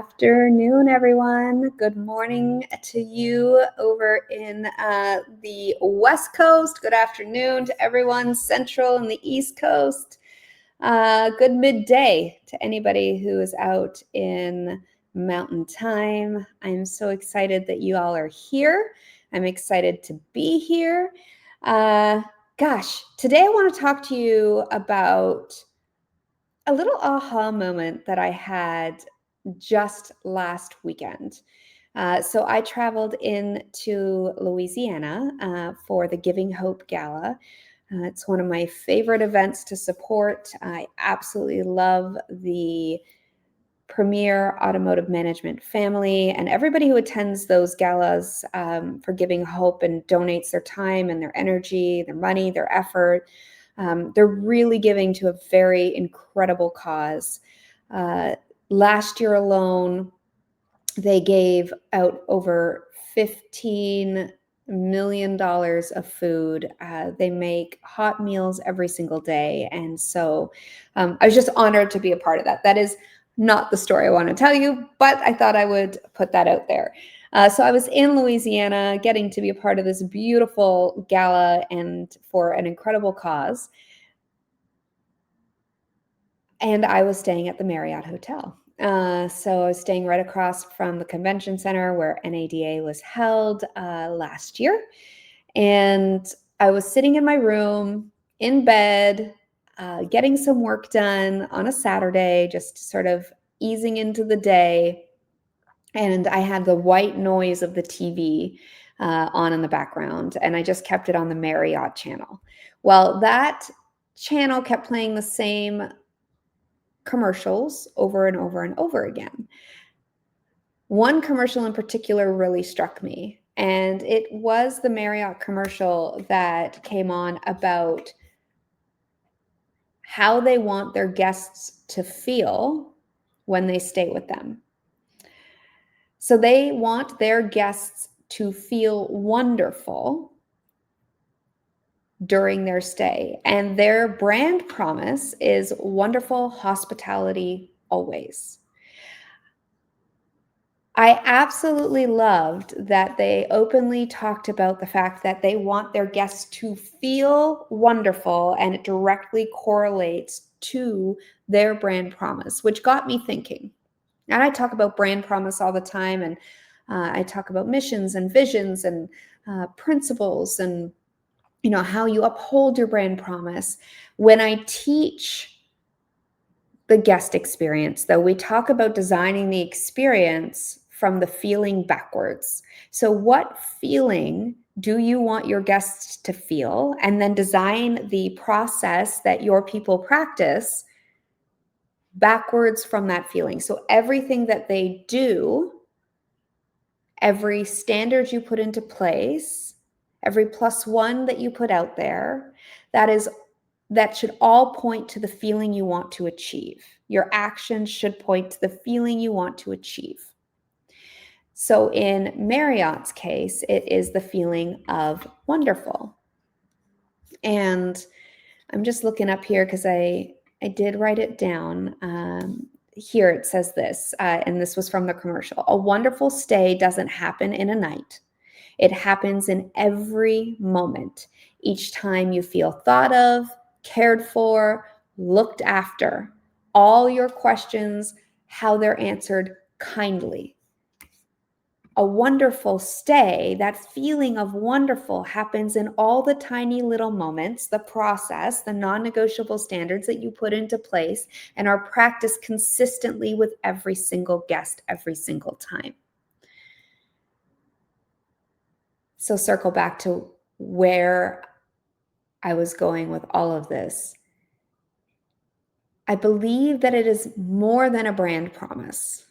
afternoon, everyone. Good morning to you over in the West Coast. Good afternoon to everyone Central and the East Coast. Good midday to anybody who is out in Mountain Time. I'm so excited that you all are here. I'm excited to be here. Today I want to talk to you about a little aha moment that I had just last weekend. So I traveled into Louisiana for the Giving Hope Gala. It's one of my favorite events to support. I absolutely love the premier automotive management family and everybody who attends those galas for Giving Hope and donates their time and their energy, their money, their effort. They're really giving to a very incredible cause. Last year alone, they gave out over $15 million of food. They make hot meals every single day. And so I was just honored to be a part of that. That is not the story I want to tell you, but I thought I would put that out there. So I was in Louisiana getting to be a part of this beautiful gala and for an incredible cause. And I was staying at the Marriott Hotel. So I was staying right across from the convention center where NADA was held last year. And I was sitting in my room, in bed, getting some work done on a Saturday, just sort of easing into the day. And I had the white noise of the TV on in the background, and I just kept it on the Marriott channel. Well, that channel kept playing the same commercials over and over and over again. One commercial in particular really struck me, and it was the Marriott commercial that came on about how they want their guests to feel when they stay with them. So they want their guests to feel wonderful during their stay. And their brand promise is wonderful hospitality always. I absolutely loved that they openly talked about the fact that they want their guests to feel wonderful, and it directly correlates to their brand promise, which got me thinking. And I talk about brand promise all the time, and I talk about missions and visions and principles and how you uphold your brand promise. When I teach the guest experience, though, we talk about designing the experience from the feeling backwards. So what feeling do you want your guests to feel? And then design the process that your people practice backwards from that feeling. So everything that they do, every standard you put into place, every +1 that you put out there, that should all point to the feeling you want to achieve. Your actions should point to the feeling you want to achieve. So in Marriott's case, it is the feeling of wonderful. And I'm just looking up here because I did write it down. Here it says this, and this was from the commercial. A wonderful stay doesn't happen in a night. It happens in every moment. Each time you feel thought of, cared for, looked after. All your questions, how they're answered kindly. A wonderful stay, that feeling of wonderful, happens in all the tiny little moments, the process, the non-negotiable standards that you put into place and are practiced consistently with every single guest every single time. So circle back to where I was going with all of this. I believe that it is more than a brand promise.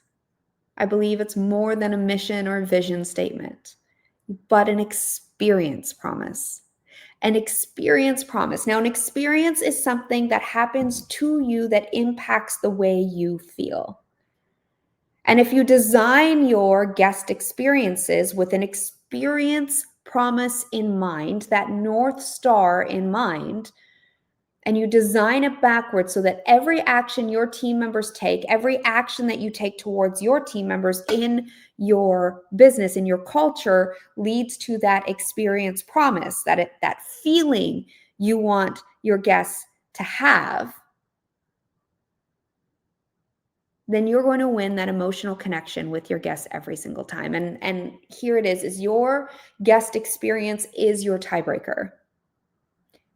I believe it's more than a mission or vision statement, but an experience promise. An experience promise. Now, an experience is something that happens to you that impacts the way you feel. And if you design your guest experiences with an experience promise in mind, that North Star in mind, and you design it backwards so that every action your team members take, every action that you take towards your team members in your business, in your culture, leads to that experience promise, that feeling you want your guests to have, then you're going to win that emotional connection with your guests every single time. And here it is your guest experience is your tiebreaker.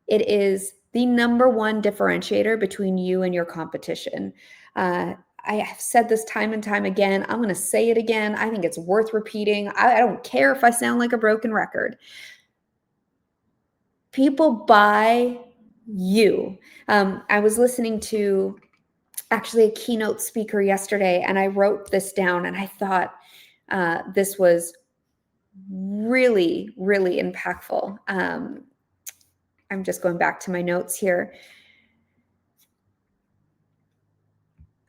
It is the number one differentiator between you and your competition. I have said this time and time again. I'm going to say it again. I think it's worth repeating. I don't care if I sound like a broken record. People buy you. I was listening to actually a keynote speaker yesterday, and I wrote this down, and I thought this was really, really impactful. I'm just going back to my notes here.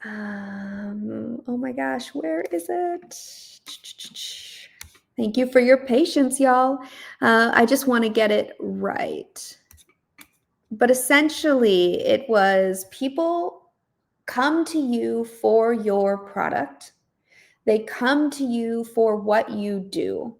Oh my gosh, where is it? Thank you for your patience, y'all. I just want to get it right. But essentially, it was people come to you for your product. They come to you for what you do,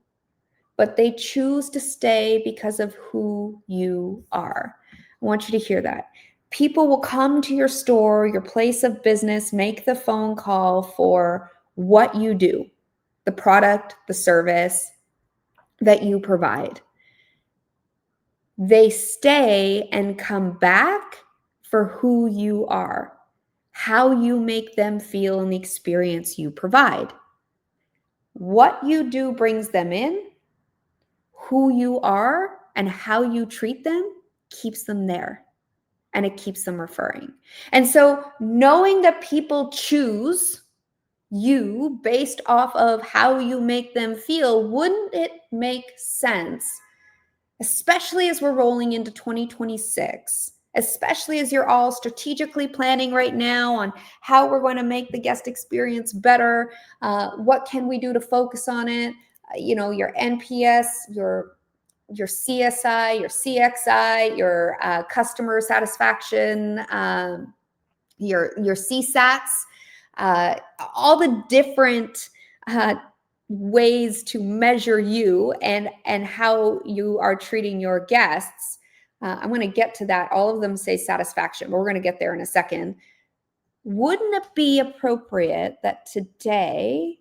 but they choose to stay because of who you are. I want you to hear that. People will come to your store, your place of business, make the phone call for what you do, the product, the service that you provide. They stay and come back for who you are, how you make them feel, and the experience you provide. What you do brings them in. Who you are and how you treat them keeps them there, and it keeps them referring. And so knowing that people choose you based off of how you make them feel, wouldn't it make sense, especially as we're rolling into 2026, especially as you're all strategically planning right now on how we're going to make the guest experience better, what can we do to focus on it, your NPS, your CSI, your CXI, your customer satisfaction, your CSATs, all the different ways to measure you and how you are treating your guests. I'm going to get to that. All of them say satisfaction, but we're going to get there in a second. Wouldn't it be appropriate that today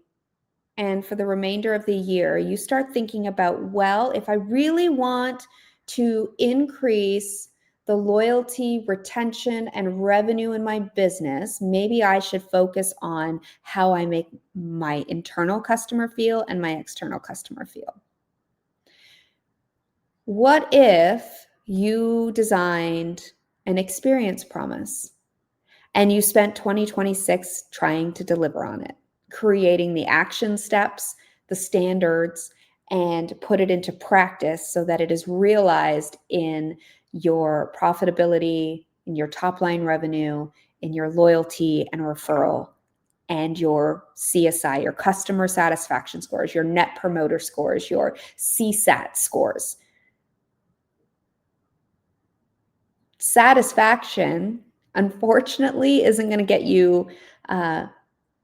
and for the remainder of the year, you start thinking about, well, if I really want to increase the loyalty, retention, and revenue in my business, maybe I should focus on how I make my internal customer feel and my external customer feel. What if you designed an experience promise and you spent 2026 trying to deliver on it, creating the action steps, the standards, and put it into practice so that it is realized in your profitability, in your top line revenue, in your loyalty and referral, and your CSI, your customer satisfaction scores, your net promoter scores, your CSAT scores. Satisfaction, unfortunately, isn't going to get you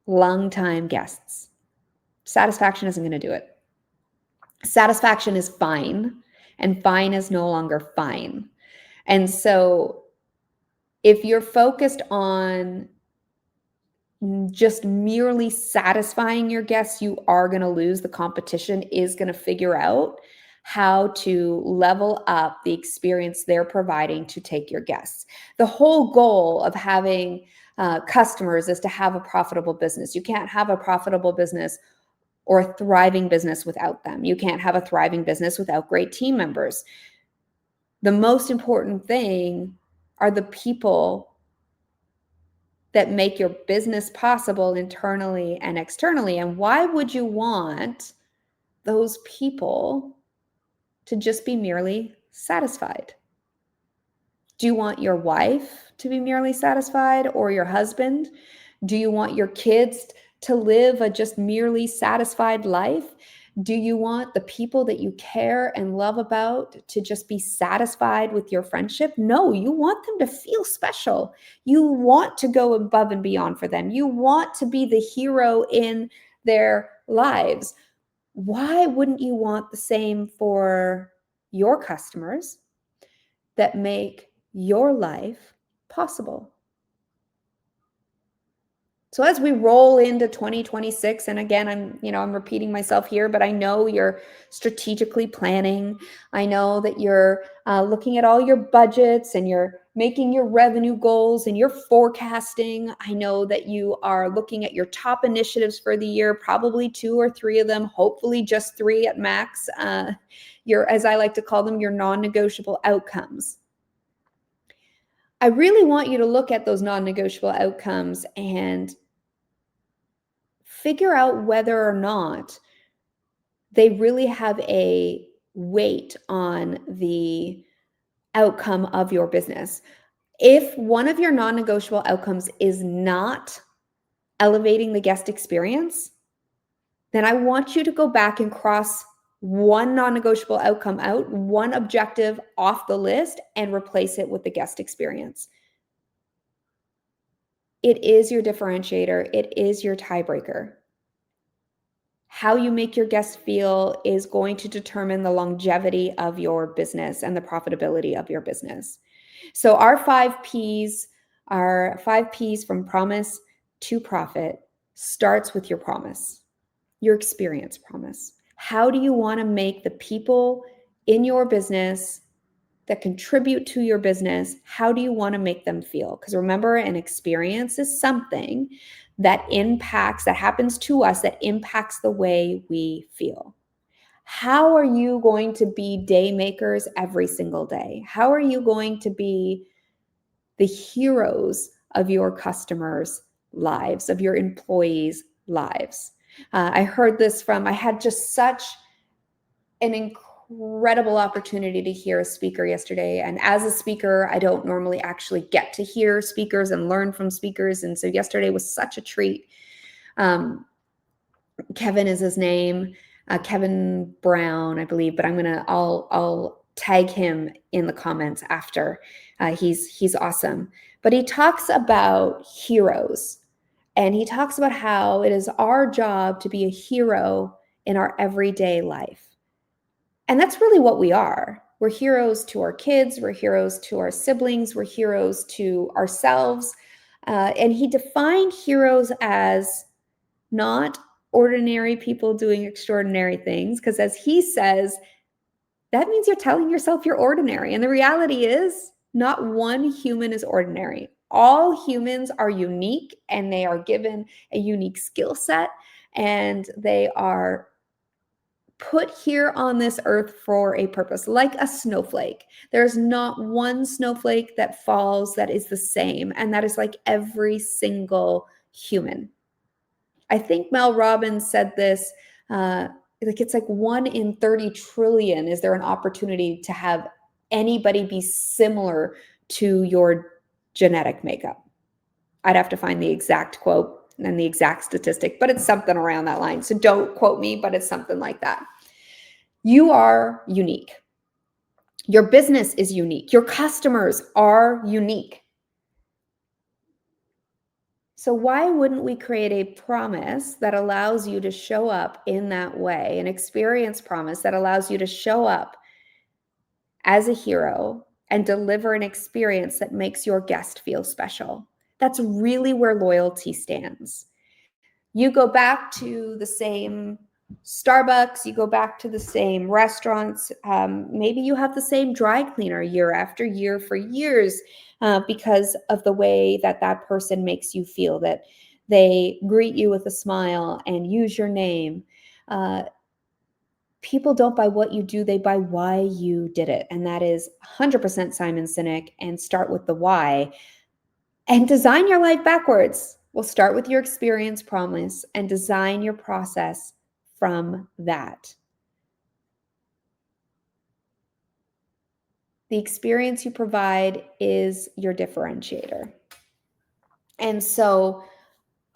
long-time guests. Satisfaction isn't going to do it. Satisfaction is fine, and fine is no longer fine. And so if you're focused on just merely satisfying your guests, you are going to lose. The competition is going to figure out how to level up the experience they're providing to take your guests. The whole goal of having customers is to have a profitable business. You can't have a profitable business or a thriving business without them. You can't have a thriving business without great team members. The most important thing are the people that make your business possible internally and externally. And why would you want those people to just be merely satisfied? Do you want your wife to be merely satisfied, or your husband? Do you want your kids to live a just merely satisfied life? Do you want the people that you care and love about to just be satisfied with your friendship? No, you want them to feel special. You want to go above and beyond for them. You want to be the hero in their lives. Why wouldn't you want the same for your customers that make your life possible? So as we roll into 2026, and again, I'm repeating myself here, but I know you're strategically planning. I know that you're looking at all your budgets and you're making your revenue goals and you're forecasting. I know that you are looking at your top initiatives for the year, probably 2 or 3 of them, hopefully just 3 at max. As I like to call them, your non-negotiable outcomes. I really want you to look at those non-negotiable outcomes and figure out whether or not they really have a weight on the outcome of your business. If one of your non-negotiable outcomes is not elevating the guest experience, then I want you to go back and cross one non-negotiable outcome out, one objective off the list, and replace it with the guest experience. It is your differentiator. It is your tiebreaker. How you make your guests feel is going to determine the longevity of your business and the profitability of your business. So our 5 Ps from promise to profit starts with your promise, your experience promise. How do you want to make the people in your business that contribute to your business, how do you want to make them feel? Because remember, an experience is something that happens to us, that impacts the way we feel. How are you going to be day makers every single day? How are you going to be the heroes of your customers' lives, of your employees' lives? I had just such an incredible opportunity to hear a speaker yesterday. And as a speaker, I don't normally actually get to hear speakers and learn from speakers. And so yesterday was such a treat. Kevin is his name, Kevin Brown, I believe, but I'll tag him in the comments after. He's awesome. But he talks about heroes, and he talks about how it is our job to be a hero in our everyday life. And that's really what we are. We're heroes to our kids. We're heroes to our siblings. We're heroes to ourselves. And he defined heroes as not ordinary people doing extraordinary things, because as he says, that means you're telling yourself you're ordinary. And the reality is, not one human is ordinary. All humans are unique, and they are given a unique skill set, and they are put here on this earth for a purpose, like a snowflake. There's not one snowflake that falls that is the same, and that is like every single human. I think Mel Robbins said this, it's like 1 in 30 trillion is there an opportunity to have anybody be similar to your genetic makeup. I'd have to find the exact quote and the exact statistic, but it's something around that line. So don't quote me, but it's something like that. You are unique. Your business is unique. Your customers are unique. So why wouldn't we create a promise that allows you to show up in that way, an experience promise that allows you to show up as a hero and deliver an experience that makes your guest feel special? That's really where loyalty stands. You go back to the same Starbucks, you go back to the same restaurants. Maybe you have the same dry cleaner year after year for years because of the way that that person makes you feel, that they greet you with a smile and use your name. People don't buy what you do, they buy why you did it. And that is 100% Simon Sinek, and start with the why. And design your life backwards. We'll start with your experience promise and design your process from that. The experience you provide is your differentiator. And so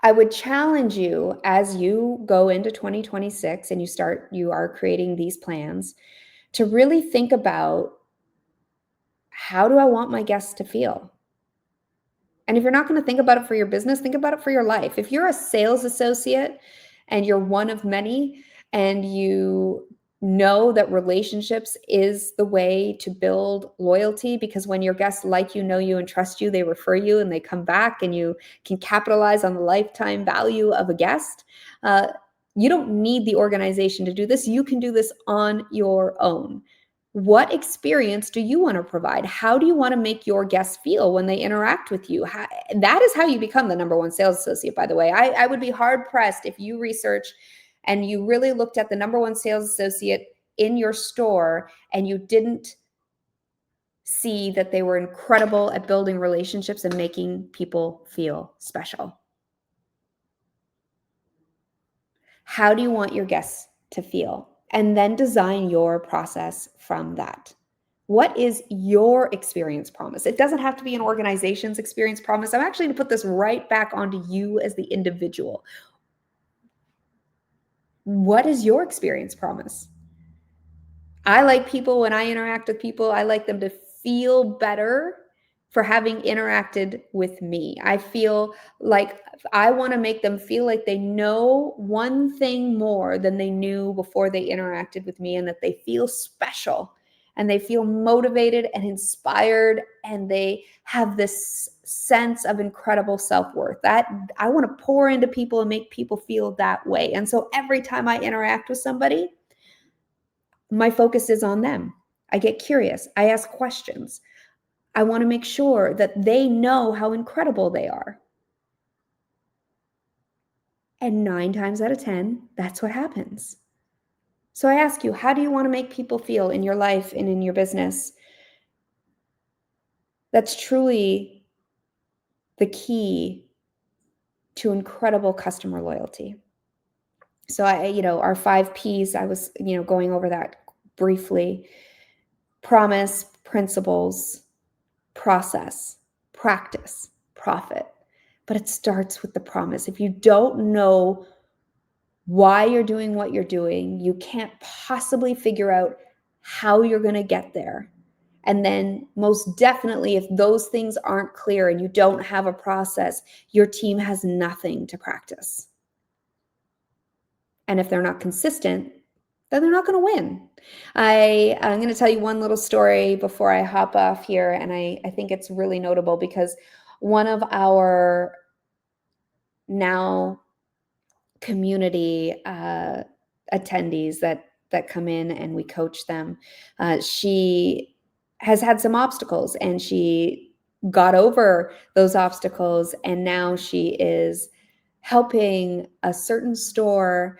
I would challenge you as you go into 2026 and you are creating these plans to really think about, how do I want my guests to feel? And if you're not going to think about it for your business, think about it for your life. If you're a sales associate and you're one of many, and you know that relationships is the way to build loyalty, because when your guests like you, know you, and trust you, they refer you and they come back, and you can capitalize on the lifetime value of a guest. You don't need the organization to do this. You can do this on your own. What experience do you want to provide? How do you want to make your guests feel when they interact with you? That is how you become the number one sales associate, by the way. I would be hard pressed if you research and you really looked at the number one sales associate in your store and you didn't see that they were incredible at building relationships and making people feel special. How do you want your guests to feel? And then design your process from that. What is your experience promise? It doesn't have to be an organization's experience promise. I'm actually going to put this right back onto you as the individual. What is your experience promise? I like people, when I interact with people, I like them to feel better for having interacted with me. I feel like I want to make them feel like they know one thing more than they knew before they interacted with me, and that they feel special and they feel motivated and inspired, and they have this sense of incredible self-worth. That I want to pour into people and make people feel that way. And so every time I interact with somebody, my focus is on them. I get curious. I ask questions. I want to make sure that they know how incredible they are. And 9 times out of 10, that's what happens. So I ask you, how do you want to make people feel in your life and in your business? That's truly the key to incredible customer loyalty. So our 5 P's, I was, going over that briefly: promise, principles, process, practice, profit. But it starts with the promise. If you don't know why you're doing what you're doing, you can't possibly figure out how you're going to get there. And then, most definitely, if those things aren't clear and you don't have a process, your team has nothing to practice. And if they're not consistent, then they're not going to win. I'm going to tell you one little story before I hop off here. And I think it's really notable, because one of our now community attendees that come in and we coach them, she has had some obstacles, and she got over those obstacles, and now she is helping a certain store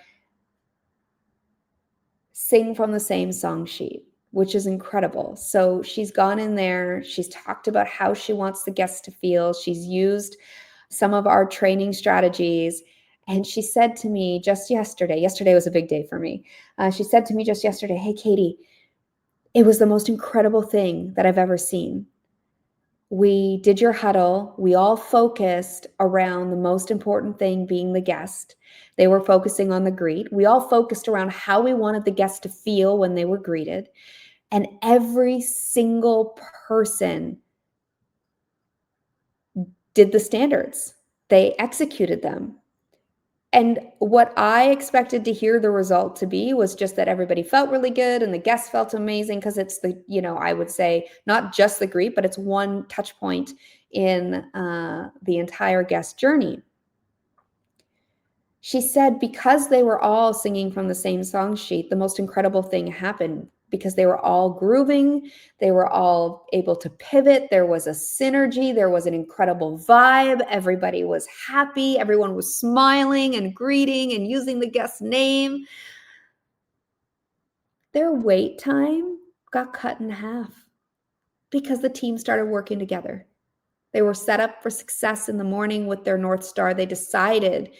sing from the same song sheet, which is incredible. So she's gone in there, she's talked about how she wants the guests to feel, she's used some of our training strategies, and she said to me just yesterday was a big day for me. She said to me just yesterday, "Hey, Katie, it was the most incredible thing that I've ever seen. We did your huddle. We all focused around the most important thing being the guest. They were focusing on the greet. We all focused around how we wanted the guest to feel when they were greeted. And every single person did the standards. They executed them. And what I expected to hear the result to be was just that everybody felt really good and the guests felt amazing, because it's I would say not just the greet, but it's one touch point in the entire guest journey." She said because they were all singing from the same song sheet, the most incredible thing happened, because they were all grooving, they were all able to pivot, there was a synergy, there was an incredible vibe, everybody was happy, everyone was smiling and greeting and using the guest's name. Their wait time got cut in half because the team started working together. They were set up for success in the morning with their North Star. They decided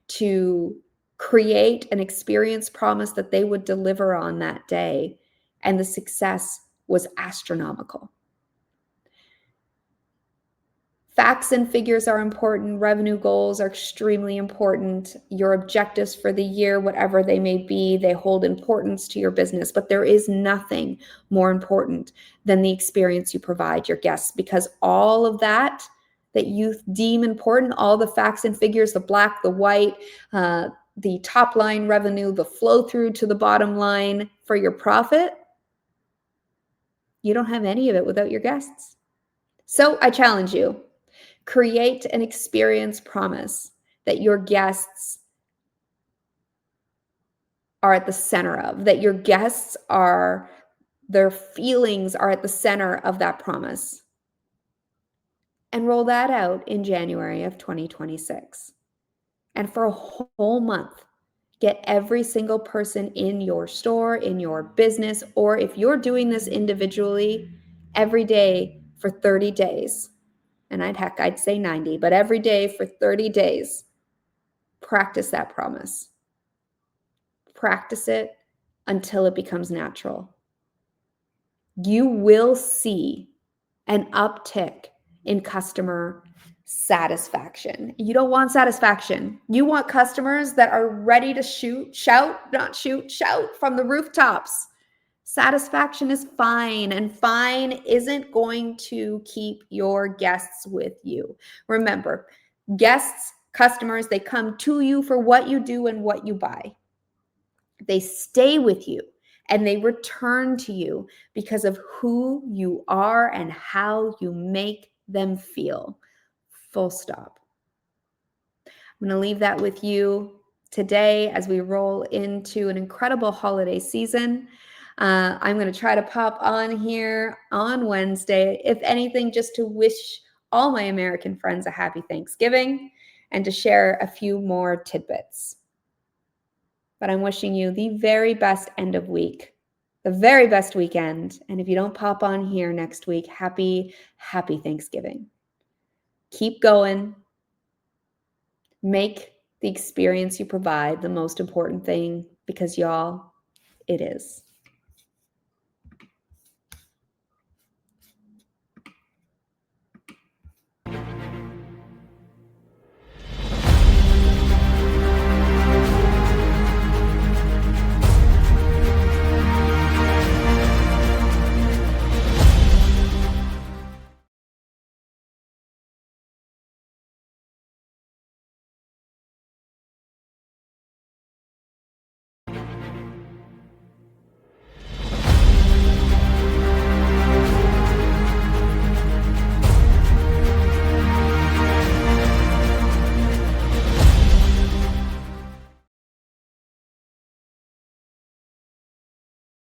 to create an experience promise that they would deliver on that day, and the success was astronomical. Facts and figures are important. Revenue goals are extremely important. Your objectives for the year, whatever they may be, they hold importance to your business. But there is nothing more important than the experience you provide your guests, because all of that you deem important, all the facts and figures, the black, the white, the top line revenue, the flow through to the bottom line for your profit, you don't have any of it without your guests. So I challenge you. Create an experience promise that your guests are at the center of, that your guests are, their feelings are at the center of that promise. And roll that out in January of 2026. And for a whole month, get every single person in your store, in your business, or if you're doing this individually, every day for 30 days. And I'd say 90, but every day for 30 days, practice that promise. Practice it until it becomes natural. You will see an uptick in customer satisfaction. You don't want satisfaction. You want customers that are ready to shout from the rooftops. Satisfaction is fine, and fine isn't going to keep your guests with you. Remember, guests, customers, they come to you for what you do and what you buy. They stay with you and they return to you because of who you are and how you make them feel. Full stop. I'm going to leave that with you today as we roll into an incredible holiday season. I'm going to try to pop on here on Wednesday, if anything, just to wish all my American friends a happy Thanksgiving and to share a few more tidbits. But I'm wishing you the very best end of week, the very best weekend. And if you don't pop on here next week, happy Thanksgiving. Keep going. Make the experience you provide the most important thing, because y'all, it is.